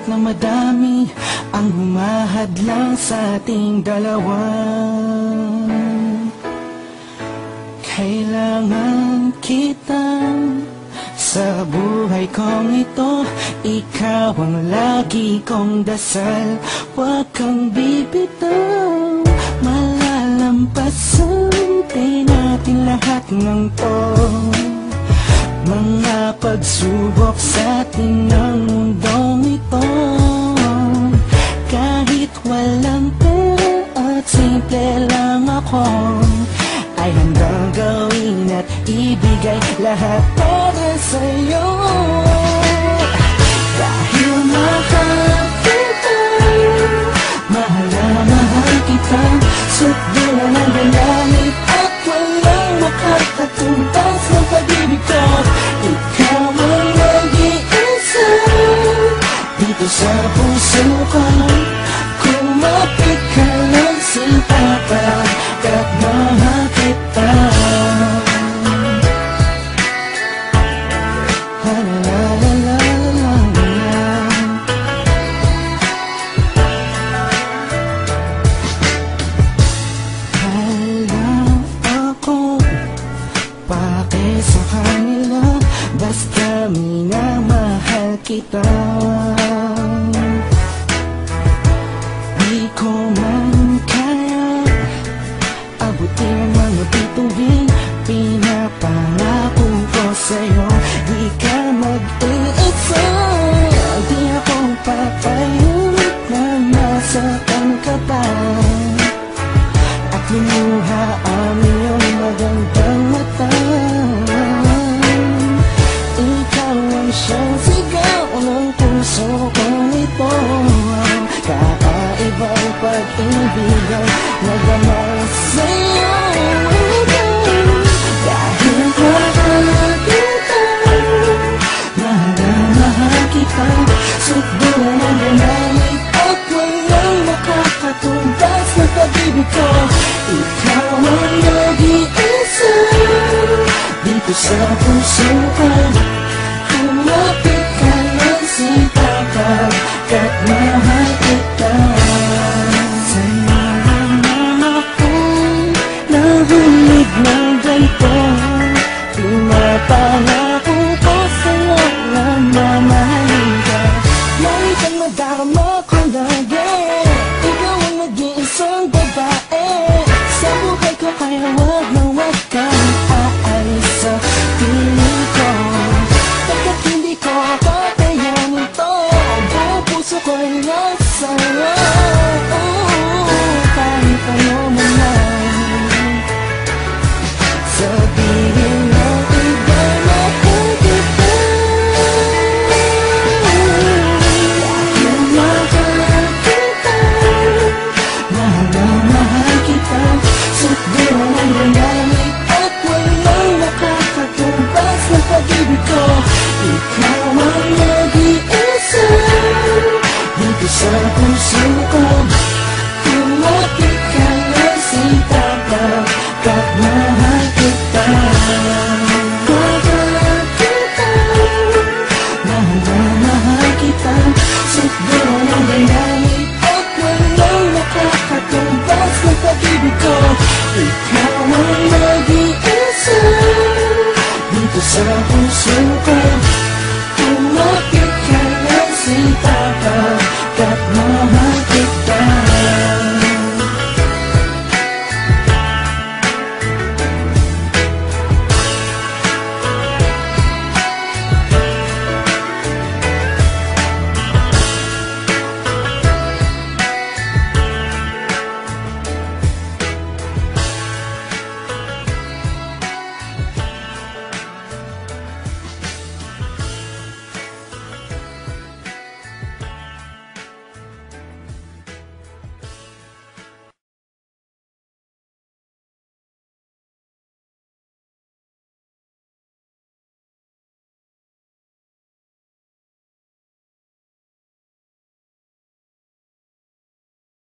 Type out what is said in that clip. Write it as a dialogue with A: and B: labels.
A: na madami ang humahadlang sa ating dalawa. Kailangan kita sa buhay kong ito. Ikaw ang lagi kong dasal. Huwag kang bibitaw, malalampasan din natin lahat ng to. Mga pagsubok sa atin ng mundong ito. Kahit walang pera at simple lang ako, ay handang gawin at ibigay lahat para sa'yo. Dahil mahal kita, mahal na mahal kita, sukdula ng langit at walang makakatumbas ng pag-ibig ko. Ikaw ang nag-iisa dito sa puso ko. Kumapit ka lang sinta pa at mahal kita. Sa kanila, basta minamahal kita. Di ko man kaya abutin ang mga bituin. Pinapangako ko sa'yo, di ka mag-iisa. Di ako papayag na masaktan ka pa at lumuha ang iyong magandang mata. Siyang sigaw ng puso kong ito, kakaibang pag-ibig ang nagamay sa'yo.